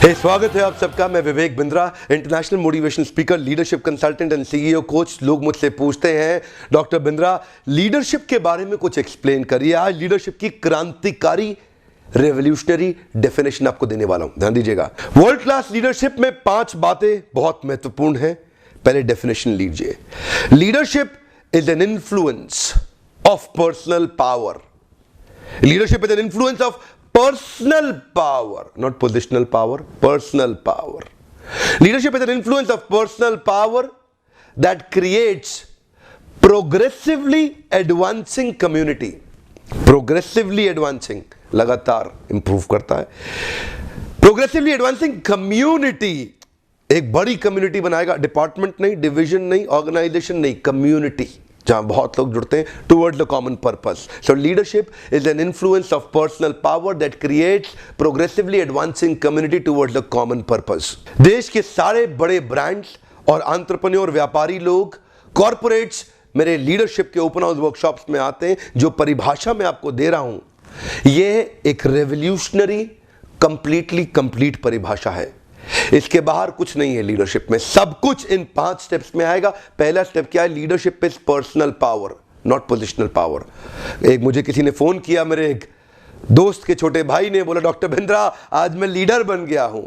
स्वागत है आप सबका। मैं Vivek Bindra, international motivation speaker, leadership consultant and CEO coach. लोग मुझसे पूछते हैं, डॉक्टर बिंद्रा लीडरशिप के बारे में कुछ एक्सप्लेन करिए। आज लीडरशिप की क्रांतिकारी रेवोल्यूशनरी डेफिनेशन आपको देने वाला हूं, ध्यान दीजिएगा। वर्ल्ड क्लास लीडरशिप में 5 बातें बहुत महत्वपूर्ण हैं। पहले डेफिनेशन लीजिए। Leadership is an influence of personal power. Leadership is an influence of personal power, not positional power, personal power. Leadership is an influence of personal power that creates progressively advancing community. Progressively advancing, लगातार improve करता है। Progressively advancing community, एक बड़ी community बनाएगा, department नहीं, division नहीं, organisation नहीं, community जहां बहुत लोग जुड़ते हैं towards the common purpose. So leadership is an influence of personal power that creates progressively advancing community towards the common purpose. देश के सारे बड़े ब्रांड्स और एंटरप्रेन्योर, व्यापारी लोग, कॉर्पोरेट्स मेरे लीडरशिप के ओपन हाउस वर्कशॉप्स में आते हैं। जो परिभाषा मैं आपको दे रहा हूं यह एक रेवोल्यूशनरी कंप्लीट परिभाषा है। इसके बाहर कुछ नहीं है। लीडरशिप में सब कुछ इन 5 स्टेप्स में आएगा। पहला स्टेप क्या है? Leadership is personal power, not positional power. एक मुझे किसी ने फोन किया, मेरे एक दोस्त के छोटे भाई ने, बोला डॉक्टर बिंद्रा आज मैं लीडर बन गया हूं।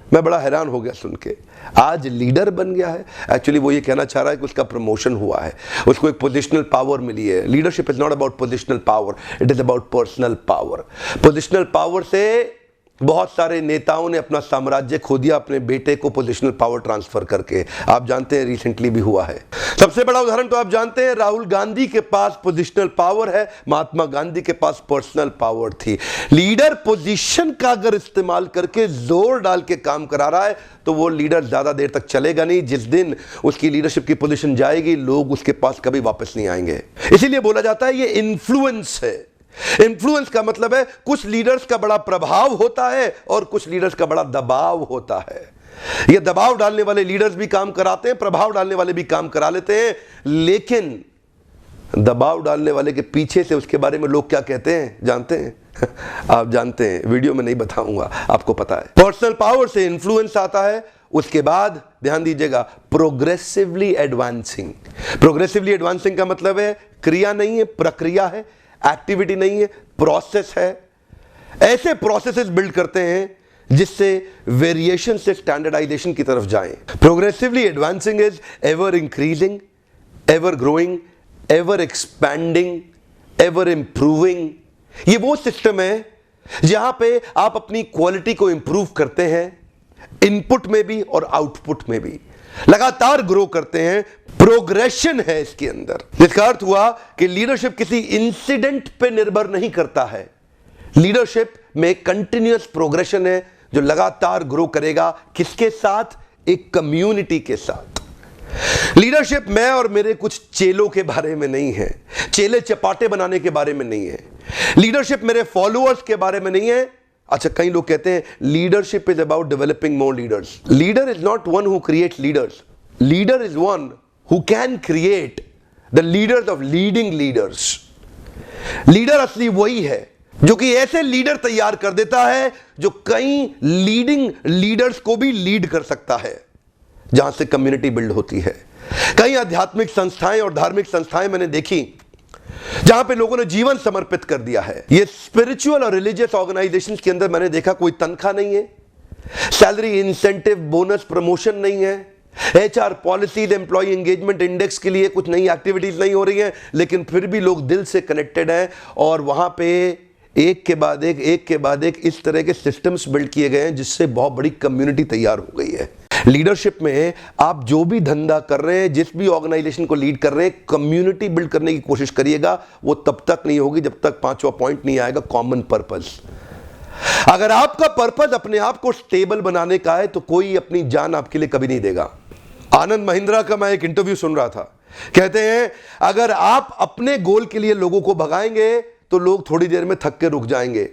मैं बड़ा हैरान हो गया सुन के, आज लीडर बन गया है। एक्चुअली वो ये कहना चाह रहा है कि उसका प्रमोशन हुआ है, उसको एक पोजिशनल पावर मिली है। Leadership is not about positional power, it is about personal power. Positional power से बहुत सारे नेताओं ने अपना साम्राज्य खो दिया अपने बेटे को पोजिशनल पावर ट्रांसफर करके। आप जानते हैं रिसेंटली भी हुआ है। सबसे बड़ा उदाहरण तो आप जानते हैं, राहुल गांधी के पास पोजिशनल पावर है, महात्मा गांधी के पास पर्सनल पावर थी। लीडर पोजीशन का अगर इस्तेमाल करके जोर डाल के काम करा रहा है तो वो लीडर ज्यादा देर तक चलेगा नहीं। जिस दिन उसकी लीडरशिप की पोजीशन जाएगी, लोग उसके पास कभी वापस नहीं आएंगे। इसीलिए बोला जाता है ये इन्फ्लुएंस है। इन्फ्लुएंस का मतलब है कुछ लीडर्स का बड़ा प्रभाव होता है और कुछ लीडर्स का बड़ा दबाव होता है। ये दबाव डालने वाले लीडर्स भी काम कराते हैं, प्रभाव डालने वाले भी काम करा लेते हैं, लेकिन दबाव डालने वाले के पीछे से उसके बारे में लोग क्या कहते हैं जानते हैं? आप जानते हैं, वीडियो में नहीं बताऊंगा, आपको पता है। पर्सनल पावर से इन्फ्लुएंस आता है। उसके बाद ध्यान दीजिएगा, प्रोग्रेसिवली एडवांसिंग। प्रोग्रेसिवली एडवांसिंग का मतलब है क्रिया नहीं है, प्रक्रिया है, एक्टिविटी नहीं है, प्रोसेस है। ऐसे प्रोसेसेस बिल्ड करते हैं जिससे वेरिएशन से स्टैंडर्डाइजेशन की तरफ जाएं। Progressively advancing is ever increasing, ever growing, ever expanding, ever improving. ये वो सिस्टम है जहां पे आप अपनी क्वालिटी को इंप्रूव करते हैं, इनपुट में भी और आउटपुट में भी लगातार ग्रो करते हैं। प्रोग्रेशन है इसके अंदर। इसका अर्थ हुआ कि लीडरशिप किसी इंसिडेंट पे निर्भर नहीं करता है। लीडरशिप में कंटिन्यूअस प्रोग्रेशन है जो लगातार ग्रो करेगा। किसके साथ? एक कम्युनिटी के साथ। लीडरशिप मैं और मेरे कुछ चेलों के बारे में नहीं है, चेले चपाटे बनाने के बारे में नहीं है। लीडरशिप मेरे फॉलोअर्स के बारे में नहीं है। अच्छा, कई लोग कहते हैं leadership is about developing more leaders. Leader is not one who creates leaders, leader is one who can create the leaders of leading leaders. Leader असली वही है जो कि ऐसे लीडर तैयार कर देता है जो कई लीडिंग लीडर्स को भी लीड कर सकता है, जहां से कम्युनिटी बिल्ड होती है। कई आध्यात्मिक संस्थाएं और धार्मिक संस्थाएं मैंने देखी जहां पे लोगों ने जीवन समर्पित कर दिया है। ये स्पिरिचुअल और रिलीजियस ऑर्गेनाइजेशंस के अंदर मैंने देखा कोई तनख्वाह नहीं है, सैलरी, इंसेंटिव, बोनस, प्रमोशन नहीं है, HR policies, employee engagement index के लिए कुछ नई एक्टिविटीज नहीं हो रही हैं, लेकिन फिर भी लोग दिल से कनेक्टेड हैं और वहां पे एक के बाद एक इस तरह के सिस्टम्स बिल्ड किए गए हैं जिससे बहुत बड़ी कम्युनिटी तैयार हो गई है। लीडरशिप में आप जो भी धंधा कर रहे हैं, जिस भी ऑर्गेनाइजेशन को लीड कर रहे हैं, कम्युनिटी बिल्ड करने की कोशिश करिएगा। वो तब तक नहीं होगी जब तक 5वां पॉइंट नहीं आएगा, कॉमन पर्पस। अगर आपका पर्पस अपने आप को स्टेबल बनाने का है तो कोई अपनी जान आपके लिए कभी नहीं देगा। आनंद महिंद्रा का मैं एक इंटरव्यू सुन रहा था, कहते हैं अगर आप अपने गोल के लिए लोगों को भगाएंगे तो लोग थोड़ी देर में थक के रुक जाएंगे,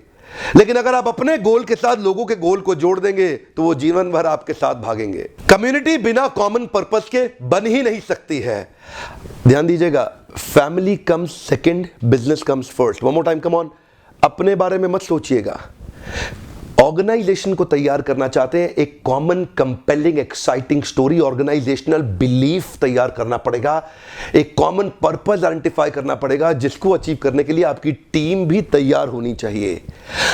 लेकिन अगर आप अपने गोल के साथ लोगों के गोल को जोड़ देंगे तो वो जीवन भर आपके साथ भागेंगे। कम्युनिटी बिना कॉमन पर्पस के बन ही नहीं सकती है। ध्यान दीजिएगा, family comes second, business comes first. One more time, come on. अपने बारे में मत सोचिएगा, ऑर्गेनाइजेशन को तैयार करना चाहते हैं, एक common compelling exciting story, organisational belief तैयार करना पड़ेगा, एक कॉमन पर्पस आइडेंटिफाई करना पड़ेगा, जिसको अचीव करने के लिए आपकी टीम भी तैयार होनी चाहिए।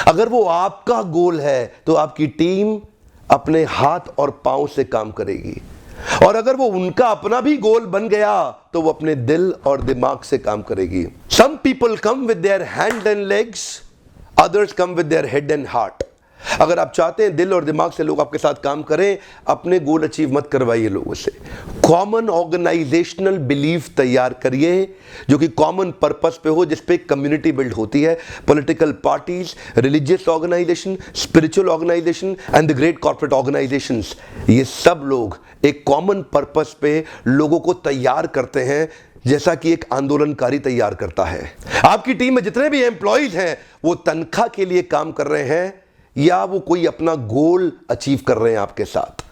अगर वो आपका गोल है तो आपकी टीम अपने हाथ और पांव से काम करेगी, और अगर वो उनका अपना भी गोल बन गया तो वो अपने दिल और दिमाग से काम करेगी। Some people come with their hand and legs, others come with their head and heart. अगर आप चाहते हैं दिल और दिमाग से लोग आपके साथ काम करें, अपने गोल अचीव मत करवाइए लोगों से। कॉमन ऑर्गेनाइजेशनल बिलीफ तैयार करिए जो कि कॉमन पर्पस पे हो, जिस पे कम्युनिटी बिल्ड होती है। Political parties, religious organisation, spiritual organisation and the great corporate organisations, ये सब लोग एक कॉमन पर्पस पे लोगों को तैयार करते हैं, जैसा कि एक आंदोलनकारी तैयार करता है। आपकी टीम में जितने भी एम्प्लॉइज हैं वो तनख्वाह के लिए काम कर रहे हैं या वो कोई अपना गोल अचीव कर रहे हैं आपके साथ।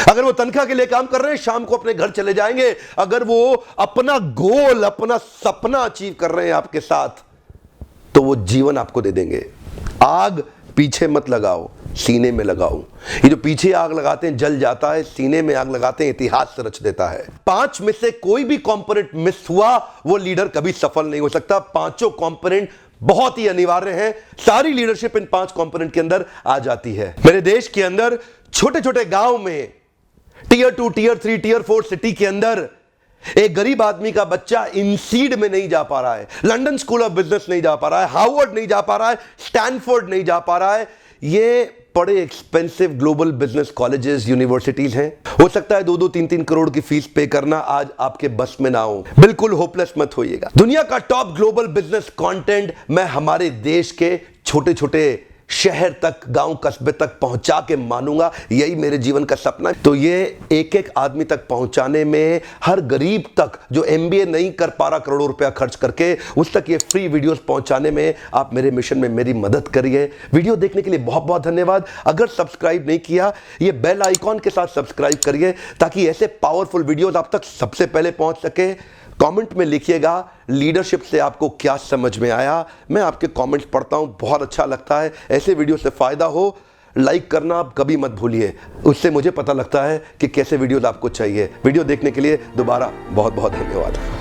अगर वो तनख्वाह के लिए काम कर रहे हैं, शाम को अपने घर चले जाएंगे। अगर वो अपना गोल, अपना सपना अचीव कर रहे हैं आपके साथ, तो वो जीवन आपको दे देंगे। आग पीछे मत लगाओ, सीने में लगाओ। ये जो पीछे आग लगाते हैं जल जाता है, सीने में आग लगाते हैं इतिहास से रच देता है। 5 में से कोई भी कंपोनेंट मिस हुआ, वो लीडर कभी सफल नहीं हो सकता। पांचों कंपोनेंट बहुत ही अनिवार्य है। सारी लीडरशिप इन 5 कंपोनेंट के अंदर आ जाती है। मेरे देश के अंदर छोटे छोटे गांव में, टियर 2, टियर 3, टियर 4 सिटी के अंदर एक गरीब आदमी का बच्चा इनसीड में नहीं जा पा रहा है, लंदन स्कूल ऑफ बिजनेस नहीं जा पा रहा है, हार्वर्ड नहीं जा पा रहा है, स्टैनफोर्ड नहीं जा पा रहा है। ये बड़े expensive global business colleges, universities हैं। हो सकता है 2-2, 3-3 करोड़ की फीस पे करना आज आपके बस में ना हो। बिल्कुल होपलेस मत होइएगा। दुनिया का टॉप ग्लोबल बिजनेस कंटेंट मैं हमारे देश के छोटे छोटे शहर तक, गांव कस्बे तक पहुंचा के मानूंगा। यही मेरे जीवन का सपना है। तो ये एक एक आदमी तक पहुंचाने में, हर गरीब तक जो MBA नहीं कर पा रहा करोड़ों रुपया खर्च करके, उस तक ये फ्री वीडियोस पहुंचाने में आप मेरे मिशन में मेरी मदद करिए। वीडियो देखने के लिए बहुत बहुत धन्यवाद। अगर सब्सक्राइब नहीं किया, ये बेल आइकॉन के साथ सब्सक्राइब करिए ताकि ऐसे पावरफुल वीडियोस आप तक सबसे पहले पहुंच सके। कमेंट में लिखिएगा लीडरशिप से आपको क्या समझ में आया। मैं आपके कमेंट्स पढ़ता हूं, बहुत अच्छा लगता है। ऐसे वीडियो से फायदा हो, लाइक करना आप कभी मत भूलिए। उससे मुझे पता लगता है कि कैसे वीडियोस आपको चाहिए। वीडियो देखने के लिए दोबारा बहुत बहुत धन्यवाद।